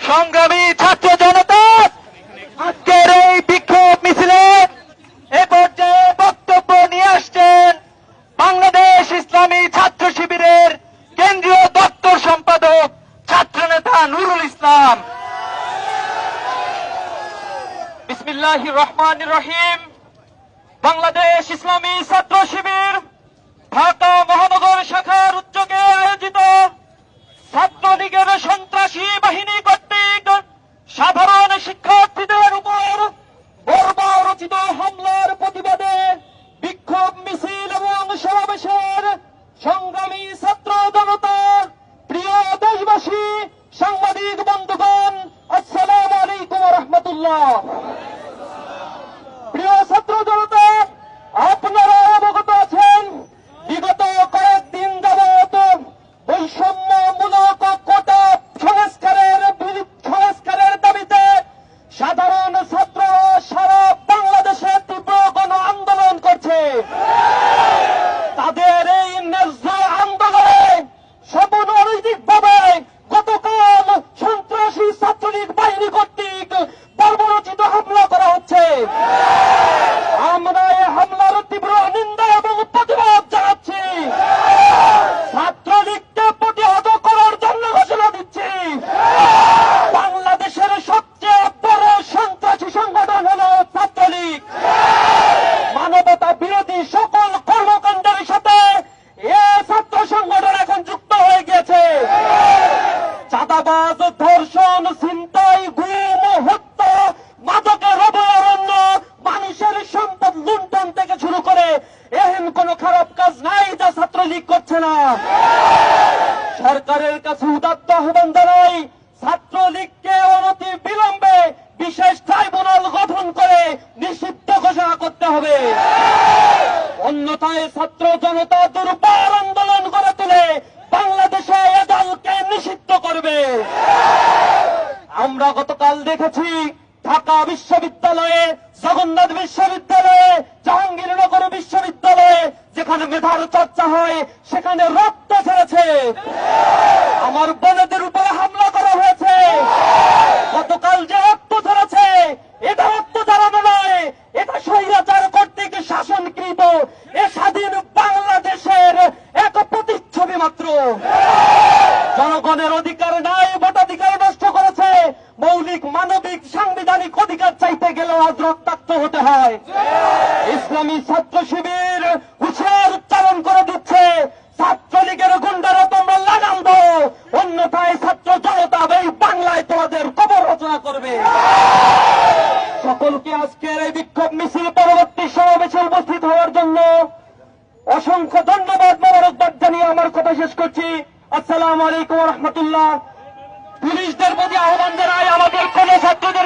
সংগ্রামী ছাত্র জনতা, আজকের এই বিক্ষোভ মিছিলে এ পর্যায়ে বক্তব্য নিয়ে আসছেন বাংলাদেশ ইসলামী ছাত্র শিবিরের কেন্দ্রীয় দপ্তর সম্পাদক ছাত্রনেতা নুরুল ইসলাম। বিসমিল্লাহির রহমানির রহিম। বাংলাদেশ ইসলামী ছাত্র শিবির ঢাকা মহানগর শাখার উদ্যোগে আয়োজিত ছাত্রলীগের সন্ত্রাসী বাহিনী কর্তৃক সাধারণ শিক্ষার্থীদের উপর বর্বরচিত হামলার প্রতিবাদে বিক্ষোভ মিছিল এবং সমাবেশের সংগ্রামী ছাত্র জনতা, প্রিয় দেশবাসী, সাংবাদিক বন্ধুগণ, আসসালামু আলাইকুম ওয়া রাহমাতুল্লাহ। প্রিয় ছাত্র জনতা, আপনারা অবগত আছেন বিগত কয়েকদিন যাবত বৈষম্যমূলক কোটা সংস্কারের দাবিতে সাধারণ ছাত্ররা সারা বাংলাদেশে তীব্র গণ আন্দোলন করছে। তাদের এই ন্যায্য আন্দোলনে সামগ্রিকভাবে গতকাল সন্ত্রাসী ছাত্রলীগ বাহিনী কর্তৃক বর্বরচিত হামলা করা হচ্ছে। আমরা এই হামলার তীব্র নিন্দা এবং প্রতিবাদ জানাচ্ছি। ছাত্রলীগকে প্রতিহত করার জন্য ঘোষণা দিচ্ছি, বাংলাদেশের সবচেয়ে বড় সন্ত্রাসী সংগঠন হল ছাত্রলীগ। মানবতা বিরোধী সকল কর্মকাণ্ডের সাথে এ ছাত্র সংগঠন এখন যুক্ত হয়ে গিয়েছে। চাঁদাবাজ, ধর্ষণ, ছিনতাই, গুম, হত্যা, মাদকের অভয়ারণ্য, মানুষের সম্পদ লুণ্ঠন থেকে শুরু করে এহেন কোন খারাপ কাজ নাই যা ছাত্রলীগ করছে না। সরকারের কাছে উদাত্ত আহ্বান জানাই, ছাত্রলীগকে অনতি বিলম্বে বিশেষ ট্রাইব্যুনাল গঠন করে নিষিদ্ধ ঘোষণা করতে হবে। অন্যথায় ছাত্র জনতা দুর্বার আন্দোলন করে তুলে বাংলাদেশে এ দলকে নিষিদ্ধ করবে। আমরা গতকাল দেখেছি ঢাকা বিশ্ববিদ্যালয়ে, জগন্নাথ বিশ্ববিদ্যালয়ে, জাহাঙ্গীরনগর বিশ্ববিদ্যালয়ে যেখানে মেধার চর্চা হয় সেখানে রক্ত ঝরেছে। আমার বোনেদের উপরে হামলা করা হয়েছে। গতকাল যে রক্ত ঝরেছে এটা রক্ত ঝরানো নয়, এটা স্বৈরাচার কর্তৃক শাসনকৃত এ স্বাধীন বাংলাদেশের এক প্রতিচ্ছবি মাত্র। জনগণের অধিকার নাই, ভোটাধিকার নষ্ট করেছে। মৌলিক মানবিক সাংবিধানিক অধিকার চাইতে গেলেও আজ রক্তাক্ত হতে হয়। ইসলামী ছাত্র শিবির হুঁশিয়ার উচ্চারণ করে দিচ্ছে, ছাত্রলীগের গুন্ডারা তোমরা লাগাম দাও, অন্যথায় ছাত্র জনতা এই বাংলায় তোমাদের কবর রচনা করবে। সকলকে আজকের এই বিক্ষোভ মিছিল পরবর্তী সমাবেশে উপস্থিত হওয়ার জন্য অসংখ্য ধন্যবাদ, মোবারকবাদ জানিয়ে আমার কথা শেষ করছি। আসসালামু আলাইকুম ওয়া রাহমাতুল্লাহ। পুলিশদের প্রতি আহ্বান জানাই, আমাদের কোন ছাত্রদের